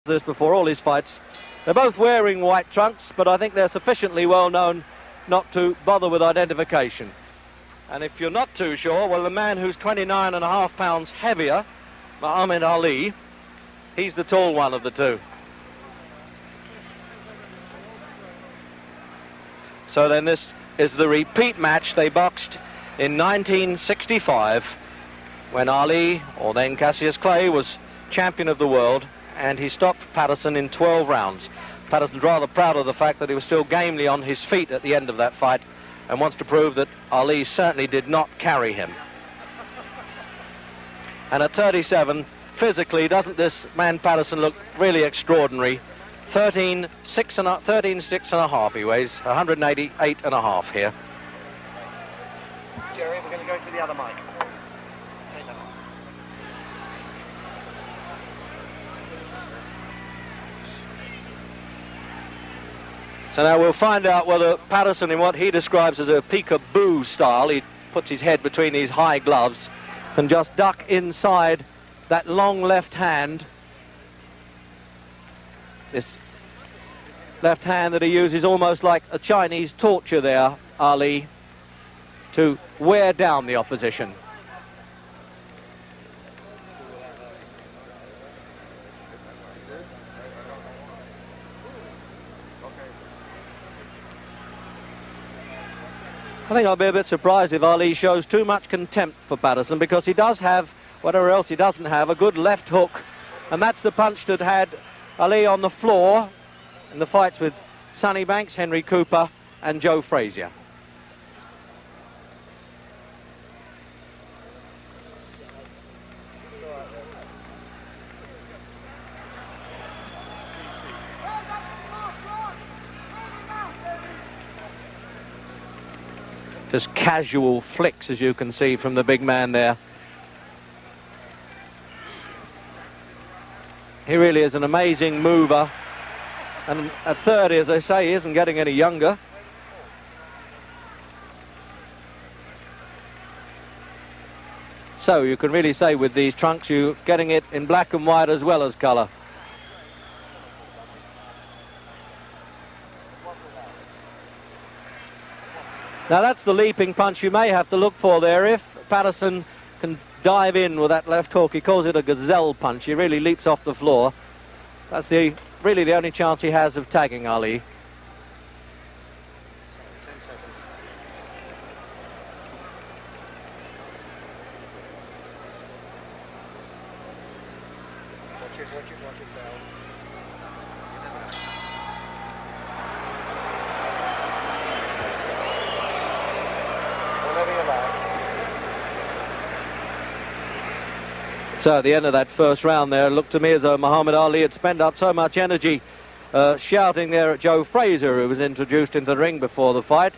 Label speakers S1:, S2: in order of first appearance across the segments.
S1: this before all his fights. They're both wearing white trunks, but I think they're sufficiently well known not to bother with identification. And if you're not too sure, well, the man who's 29.5 pounds heavier, Muhammad Ali, he's the tall one of the two. So then this is the repeat match. They boxed in 1965 when Ali, or then Cassius Clay, was champion of the world, and he stopped Patterson in 12 rounds. Patterson's rather proud of the fact that he was still gamely on his feet at the end of that fight and wants to prove that Ali certainly did not carry him. And at 37, physically, doesn't this man Patterson look really extraordinary? 13.6 he weighs, 188.5 here.
S2: Jerry, we're going to go to the other mic.
S1: So now we'll find out whether Patterson, in what he describes as a peekaboo style, he puts his head between these high gloves, can just duck inside that long left hand. This left hand that he uses almost like a Chinese torture there, Ali, to wear down the opposition. I think I'll be a bit surprised if Ali shows too much contempt for Patterson, because he does have, whatever else he doesn't have, a good left hook. And that's the punch that had Ali on the floor in the fights with Sonny Banks, Henry Cooper and Joe Frazier. Just casual flicks, as you can see from the big man there. He really is an amazing mover. And at 30, as I say, he isn't getting any younger. So you can really say with these trunks, you're getting it in black and white as well as colour. Now that's the leaping punch you may have to look for there. If Patterson can dive in with that left hook, he calls it a gazelle punch. He really leaps off the floor. That's really the only chance he has of tagging Ali.
S2: Watch it now.
S1: So at the end of that first round there, it looked to me as though Muhammad Ali had spent up so much energy shouting there at Joe Frazier, who was introduced into the ring before the fight,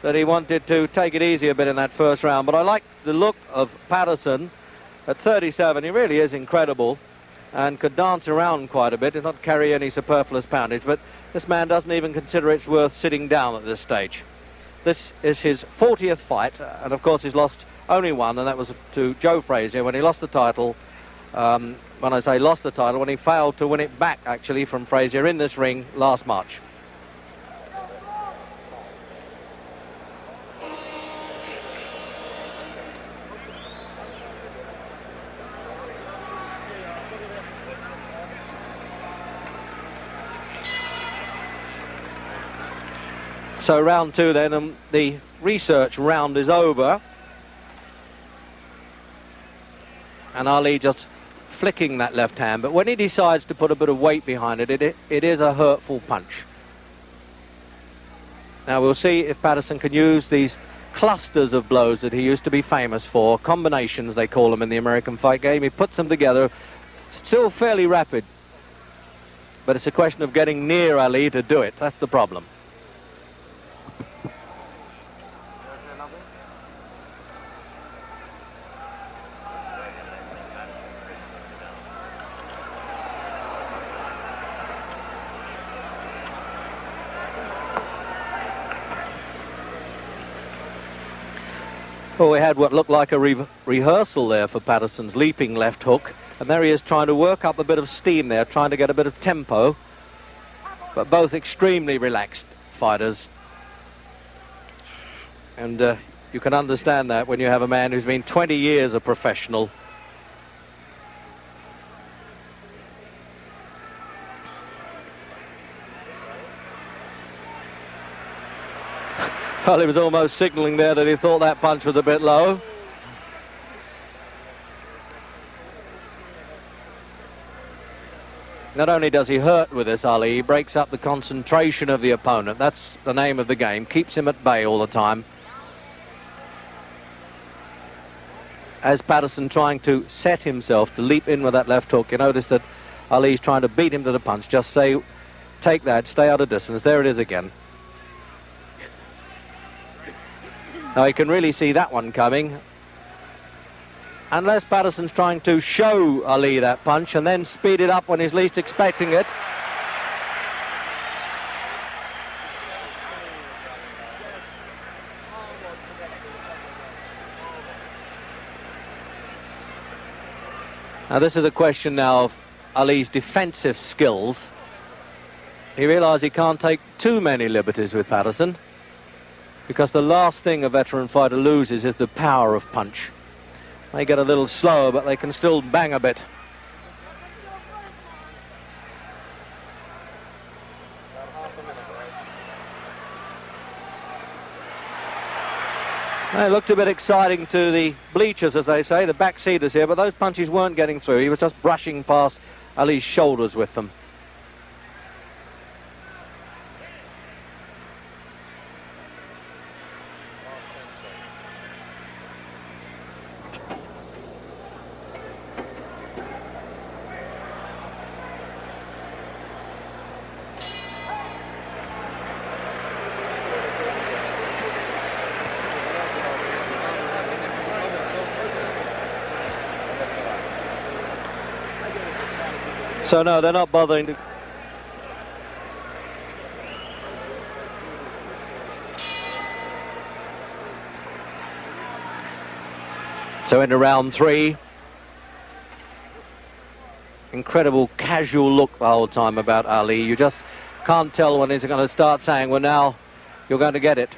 S1: that he wanted to take it easy a bit in that first round. But I like the look of Patterson at 37. He really is incredible and could dance around quite a bit and not carry any superfluous poundage. But this man doesn't even consider it's worth sitting down at this stage. This is his 40th fight, and of course he's lost only one, and that was to Joe Frazier when he lost the title. When I say lost the title, when he failed to win it back, actually, from Frazier in this ring last March. So round two then, and the research round is over. And Ali just flicking that left hand, but when he decides to put a bit of weight behind it, it is a hurtful punch. Now we'll see if Patterson can use these clusters of blows that he used to be famous for, combinations they call them in the American fight game. He puts them together, still fairly rapid, but it's a question of getting near Ali to do it. That's the problem. Well, we had what looked like a rehearsal there for Patterson's leaping left hook. And there he is trying to work up a bit of steam there, trying to get a bit of tempo. But both extremely relaxed fighters. And you can understand that when you have a man who's been 20 years a professional. Well, he was almost signalling there that he thought that punch was a bit low. Not only does he hurt with this, Ali, he breaks up the concentration of the opponent. That's the name of the game. Keeps him at bay all the time. As Patterson trying to set himself to leap in with that left hook, you notice that Ali's trying to beat him to the punch. Just say, take that, stay out of distance. There it is again. Now he can really see that one coming. Unless Patterson's trying to show Ali that punch and then speed it up when he's least expecting it. Now this is a question now of Ali's defensive skills. He realised he can't take too many liberties with Patterson, because the last thing a veteran fighter loses is the power of punch. They get a little slower, but they can still bang a bit. It looked a bit exciting to the bleachers, as they say, the backseaters here, but those punches weren't getting through. He was just brushing past Ali's shoulders with them. So no, they're not bothering to... So into round three. Incredible casual look the whole time about Ali. You just can't tell when he's going to start saying, well, now you're going to get it.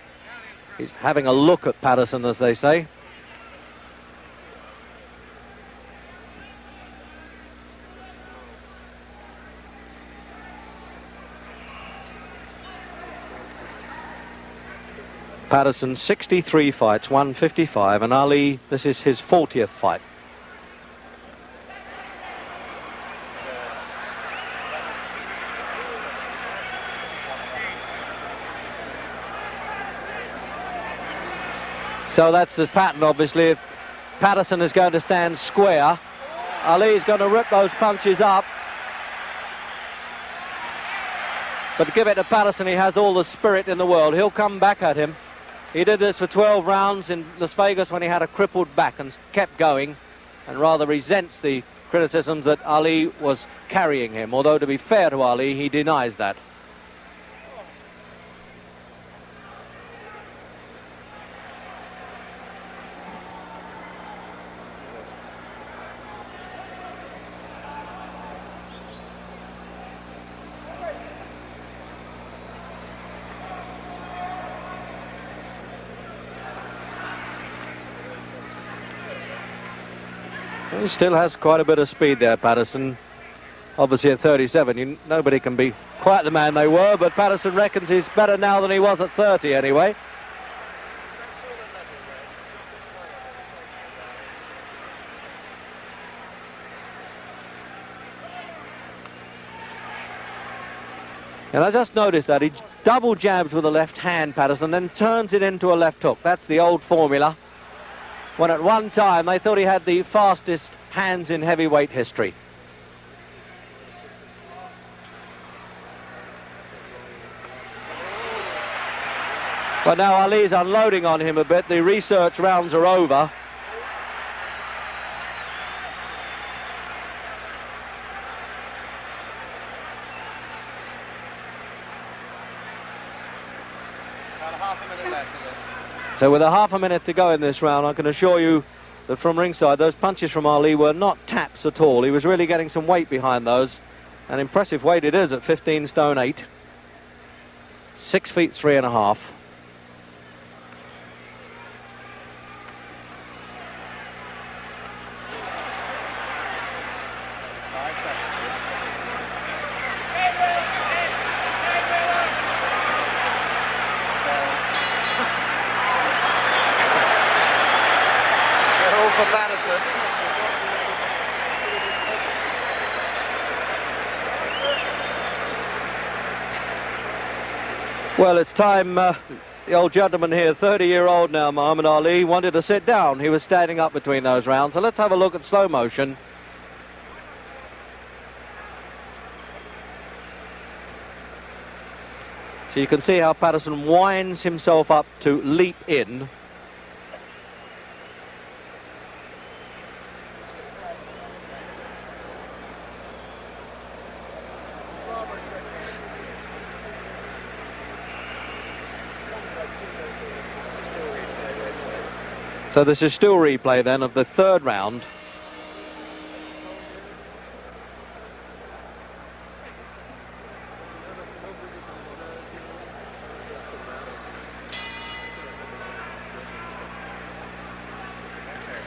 S1: He's having a look at Patterson, as they say. Patterson 63 fights, 155, and Ali, this is his 40th fight. So that's the pattern, obviously. If Patterson is going to stand square, Ali's going to rip those punches up. But give it to Patterson, he has all the spirit in the world. He'll come back at him. He did this for 12 rounds in Las Vegas when he had a crippled back and kept going, and rather resents the criticisms that Ali was carrying him, although to be fair to Ali, he denies that. He still has quite a bit of speed there, Patterson. Obviously at 37, nobody can be quite the man they were, but Patterson reckons he's better now than he was at 30 anyway. And I just noticed that he double jabs with the left hand, Patterson, then turns it into a left hook. That's the old formula. When at one time they thought he had the fastest hands in heavyweight history. But now Ali's unloading on him a bit. The research rounds are over. So with a half a minute to go in this round, I can assure you that from ringside, those punches from Ali were not taps at all. He was really getting some weight behind those. An impressive weight it is at 15 stone 8. 6 feet 3.5.
S2: For Patterson.
S1: Well, it's time. The old gentleman here, 30-year-old now, Muhammad Ali, wanted to sit down. He was standing up between those rounds. So let's have a look at slow motion. So you can see how Patterson winds himself up to leap in. So this is still replay then of the third round.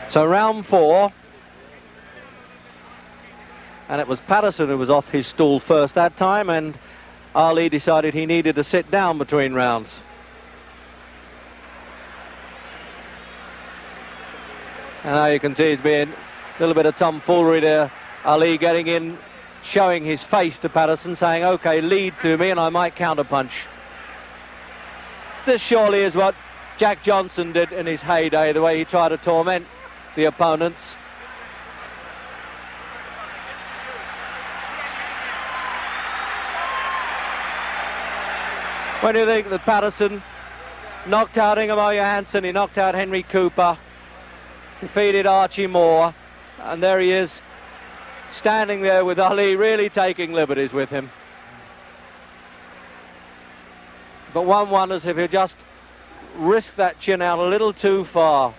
S1: So round 4, and it was Patterson who was off his stool first that time, and Ali decided he needed to sit down between rounds. And now you can see it's been a little bit of tomfoolery there. Ali getting in, showing his face to Patterson, saying, okay, lead to me and I might counterpunch. This surely is what Jack Johnson did in his heyday, the way he tried to torment the opponents. When you think that Patterson knocked out Ingemar Johansson, he knocked out Henry Cooper, defeated Archie Moore, and there he is standing there with Ali, really taking liberties with him. But one wonders if he just risked that chin out a little too far.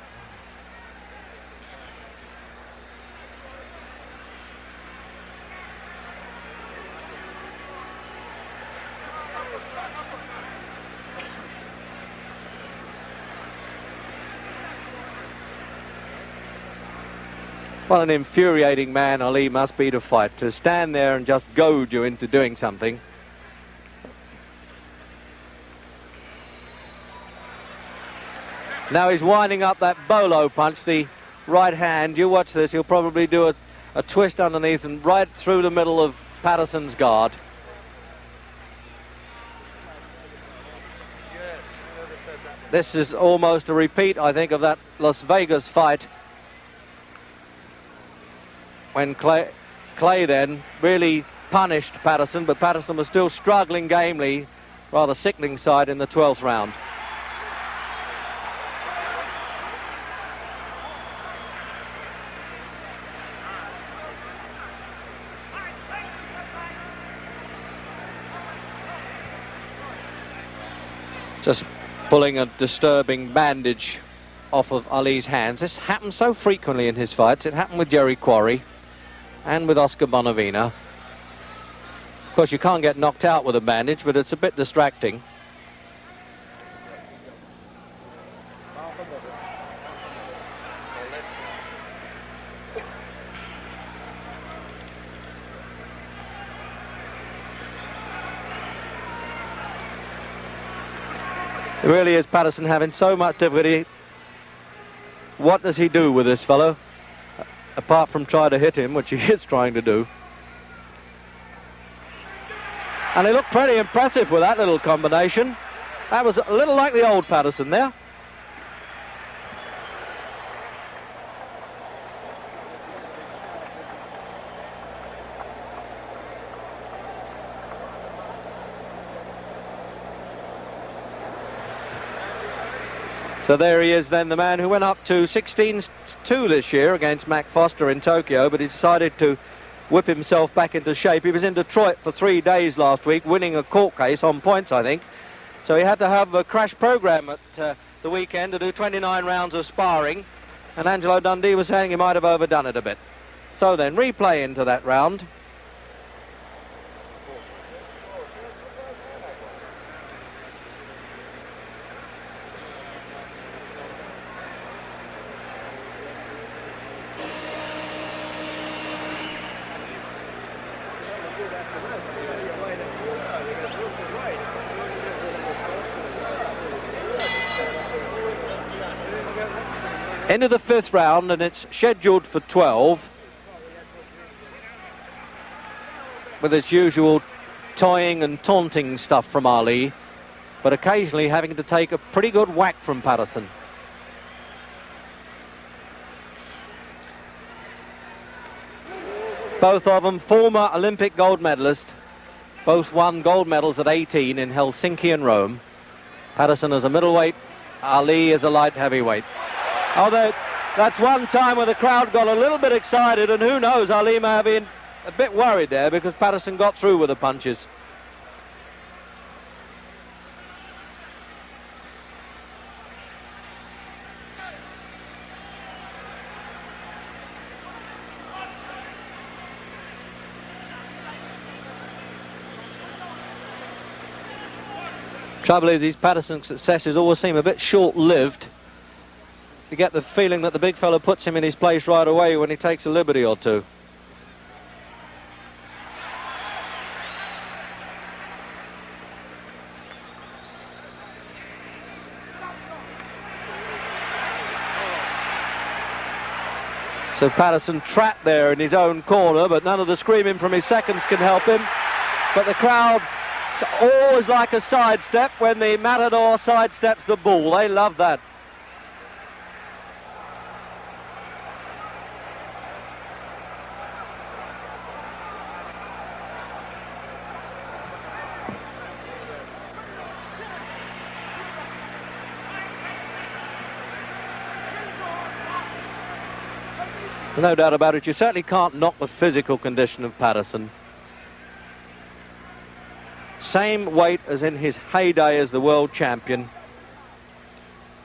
S1: What an infuriating man Ali must be to fight, to stand there and just goad you into doing something. Now he's winding up that bolo punch, the right hand. You watch this, he'll probably do a twist underneath and right through the middle of Patterson's guard. This is almost a repeat, I think, of that Las Vegas fight, when Clay then really punished Patterson, but Patterson was still struggling gamely, rather sickening side in the 12th round. Just pulling a disturbing bandage off of Ali's hands. This happens so frequently in his fights. It happened with Jerry Quarry and with Oscar Bonavina. Of course, you can't get knocked out with a bandage, but it's a bit distracting. It really is Patterson having so much difficulty. What does he do with this fellow? Apart from try to hit him, which he is trying to do. And he looked pretty impressive with that little combination. That was a little like the old Patterson there. So there he is then, the man who went up to 16-2 this year against Mac Foster in Tokyo, but he decided to whip himself back into shape. He was in Detroit for 3 days last week, winning a court case on points, I think. So he had to have a crash program at the weekend to do 29 rounds of sparring. And Angelo Dundee was saying he might have overdone it a bit. So then, replay into that round. Into the 5th round, and it's scheduled for 12, with its usual toying and taunting stuff from Ali, but occasionally having to take a pretty good whack from Patterson. Both of them former Olympic gold medalists, both won gold medals at 18 in Helsinki and Rome. Patterson as a middleweight, Ali as a light heavyweight. Although that's one time where the crowd got a little bit excited, and who knows, Ali may have been a bit worried there because Patterson got through with the punches. Trouble is, these Patterson successes always seem a bit short-lived. You get the feeling that the big fella puts him in his place right away when he takes a liberty or two. So Patterson trapped there in his own corner, but none of the screaming from his seconds can help him. But the crowd always like a sidestep when the matador sidesteps the bull. They love that. No doubt about it, you certainly can't knock the physical condition of Patterson. Same weight as in his heyday as the world champion.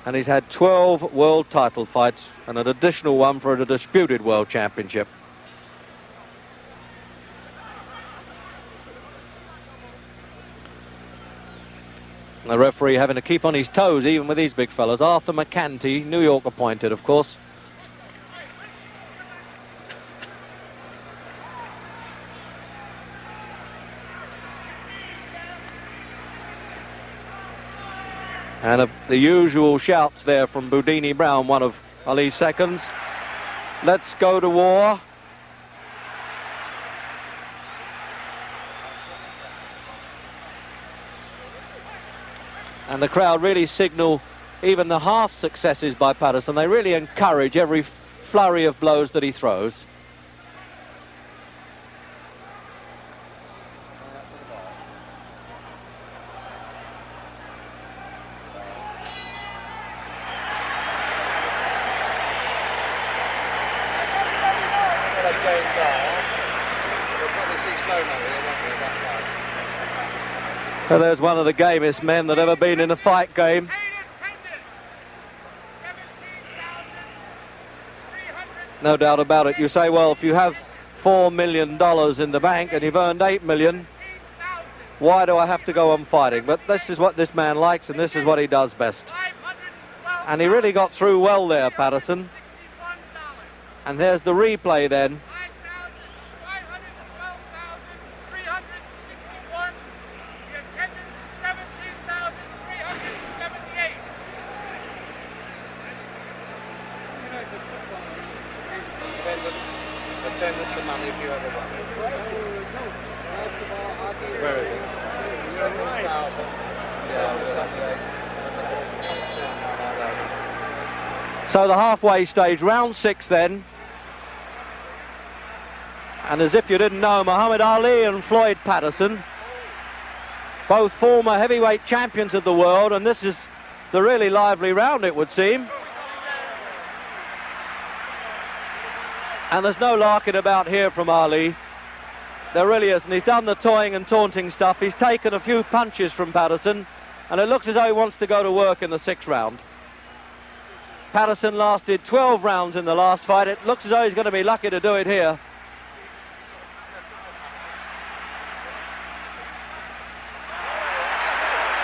S1: And he's had 12 world title fights and an additional one for a disputed world championship. And the referee having to keep on his toes even with these big fellas. Arthur McCanty, New York appointed, of course. And the usual shouts there from Boudini Brown, one of Ali's seconds. Let's go to war. And the crowd really signal even the half successes by Patterson. They really encourage every flurry of blows that he throws. So there's one of the gamest men that ever been in a fight game. No doubt about it. You say, well, if you have $4 million in the bank and you've earned $8 million, why do I have to go on fighting? But this is what this man likes, and this is what he does best. And he really got through well there, Patterson. And there's the replay then.
S2: Attendance and money if you ever won. Where is it? 17,000. Yeah,
S1: So the halfway stage, round 6 then. And as if you didn't know, Muhammad Ali and Floyd Patterson, both former heavyweight champions of the world, and this is the really lively round, it would seem. And there's no larking about here from Ali. There really isn't. He's done the toying and taunting stuff. He's taken a few punches from Patterson, and it looks as though he wants to go to work in the 6th round. Patterson lasted 12 rounds in the last fight. It looks as though he's going to be lucky to do it here.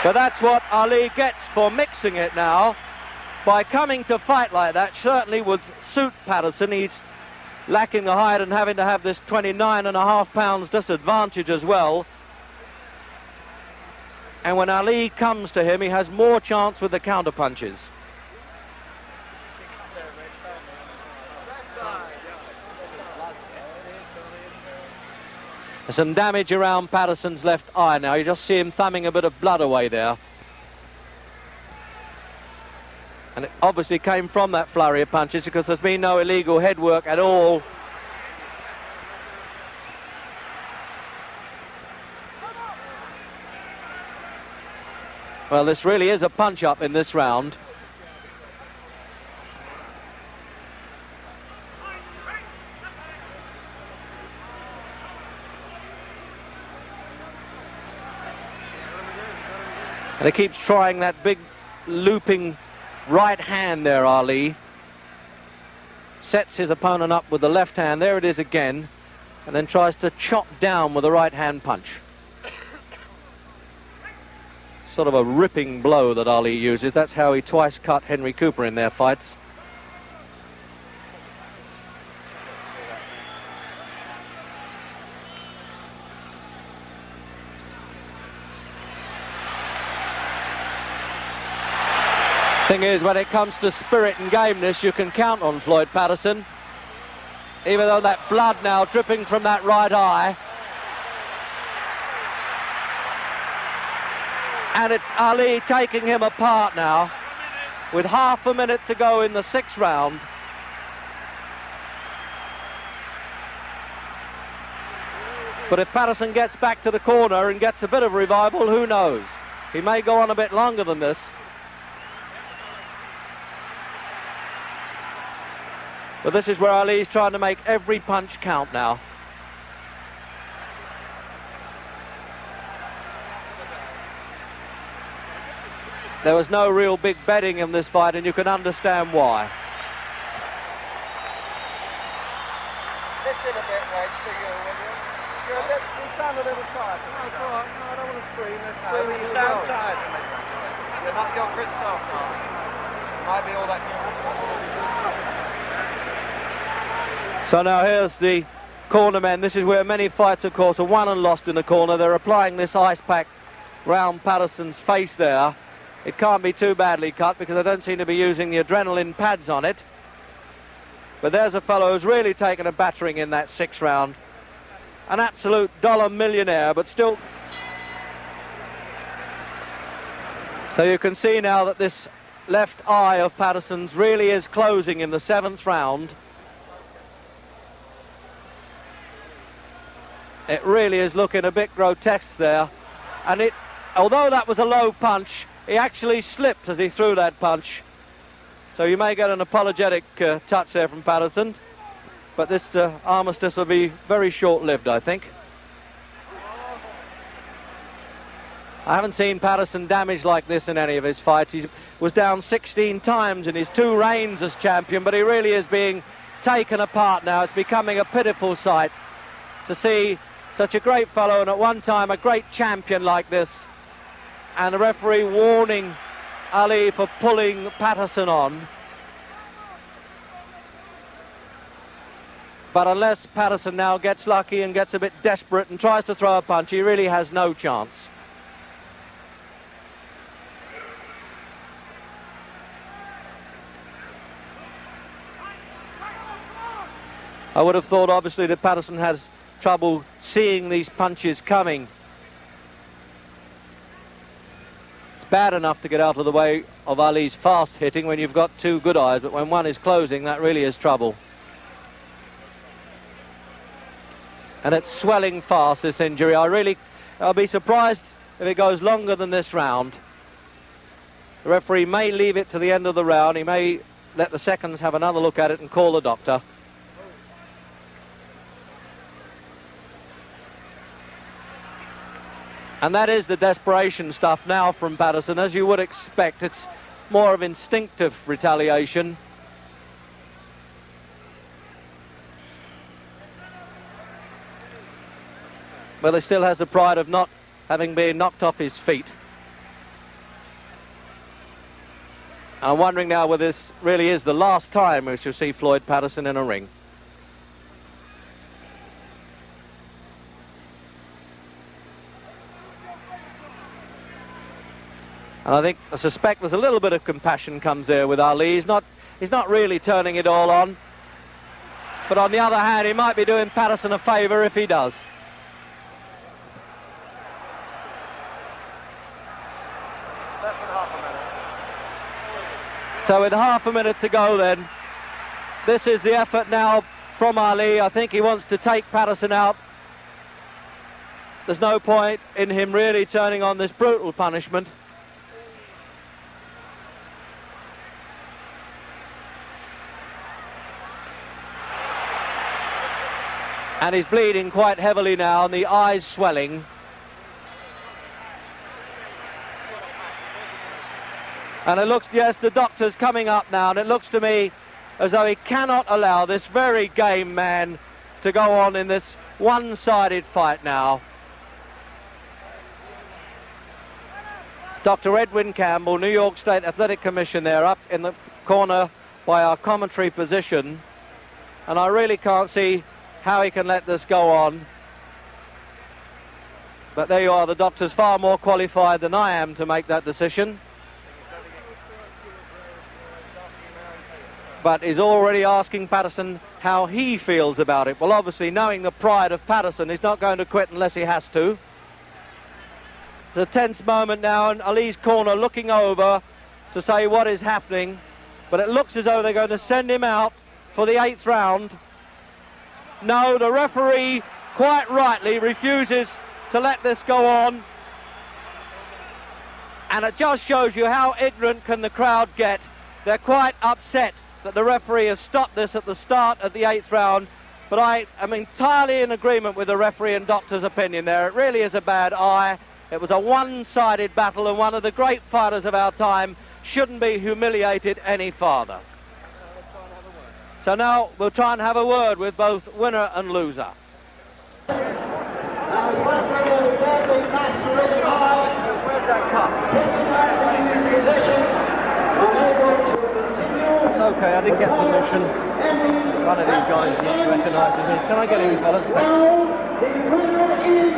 S1: But that's what Ali gets for mixing it now. By coming to fight like that, certainly would suit Patterson. He's lacking the height and having to have this 29.5 pounds disadvantage as well. And when Ali comes to him, he has more chance with the counter punches. There's some damage around Patterson's left eye now. You just see him thumbing a bit of blood away there. And it obviously came from that flurry of punches because there's been no illegal head work at all. Well, this really is a punch-up in this round. And he keeps trying that big looping right hand there, Ali. Sets his opponent up with the left hand. There it is again. And then tries to chop down with the right hand punch. Sort of a ripping blow that Ali uses. That's how he twice cut Henry Cooper in their fights. Thing is, when it comes to spirit and gameness, you can count on Floyd Patterson. Even though that blood now dripping from that right eye. And it's Ali taking him apart now, with half a minute to go in the 6th round. But if Patterson gets back to the corner and gets a bit of revival, who knows? He may go on a bit longer than this. But this is where Ali's trying to make every punch count now. There was no real big betting in this fight, and you can understand why.
S2: Lift it a bit, Reg, for you, will you? You sound a little tired to me.
S3: That's all right. No, I don't want to scream.
S2: No, you sound tired to me. You're not your good self, darling. Might be all that.
S1: So now here's the corner men. This is where many fights, of course, are won and lost in the corner. They're applying this ice pack round Patterson's face there. It can't be too badly cut because they don't seem to be using the adrenaline pads on it. But there's a fellow who's really taken a battering in that 6th round. An absolute dollar millionaire, but still. So you can see now that this left eye of Patterson's really is closing in the 7th round. It really is looking a bit grotesque there. And it, although that was a low punch, he actually slipped as he threw that punch. So you may get an apologetic touch there from Patterson. But this armistice will be very short-lived, I think. I haven't seen Patterson damaged like this in any of his fights. He was down 16 times in his 2 reigns as champion, but he really is being taken apart now. It's becoming a pitiful sight to see such a great fellow and at one time a great champion like this, and the referee warning Ali for pulling Patterson on. But unless Patterson now gets lucky and gets a bit desperate and tries to throw a punch, he really has no chance. I would have thought, obviously, that Patterson has trouble seeing these punches coming. It's bad enough to get out of the way of Ali's fast hitting when you've got 2 good eyes, but when one is closing, that really is trouble. And it's swelling fast, this injury. I'll be surprised if it goes longer than this round. The referee may leave it to the end of the round. He may let the seconds have another look at it and call the doctor. And that is the desperation stuff now from Patterson, as you would expect. It's more of instinctive retaliation. Well, he still has the pride of not having been knocked off his feet. I'm wondering now whether this really is the last time we shall see Floyd Patterson in a ring. And I suspect there's a little bit of compassion comes there with Ali. He's not really turning it all on. But on the other hand, he might be doing Patterson a favour if he does.
S2: Less than half a minute.
S1: So with half a minute to go then, this is the effort now from Ali. I think he wants to take Patterson out. There's no point in him really turning on this brutal punishment. And he's bleeding quite heavily now, and the eyes swelling. And it looks, yes, the doctor's coming up now, and it looks to me as though he cannot allow this very game man to go on in this one-sided fight now. Dr. Edwin Campbell, New York State Athletic Commission there, up in the corner by our commentary position. And I really can't see how he can let this go on. But there you are, the doctor's far more qualified than I am to make that decision. But he's already asking Patterson how he feels about it. Well, obviously, knowing the pride of Patterson, he's not going to quit unless he has to. It's a tense moment now, and Ali's corner looking over to say what is happening. But it looks as though they're going to send him out for the 8th round. No, the referee, quite rightly, refuses to let this go on. And it just shows you how ignorant can the crowd get. They're quite upset that the referee has stopped this at the start of the 8th round. But I am entirely in agreement with the referee and doctor's opinion there. It really is a bad eye. It was a one-sided battle, and one of the great fighters of our time shouldn't be humiliated any farther. So now we'll try and have a word with both winner and loser.
S3: Where's that cup?
S1: It's okay, I didn't get permission. One of these guys recognises me. Can I get in, fellas?
S3: The winner is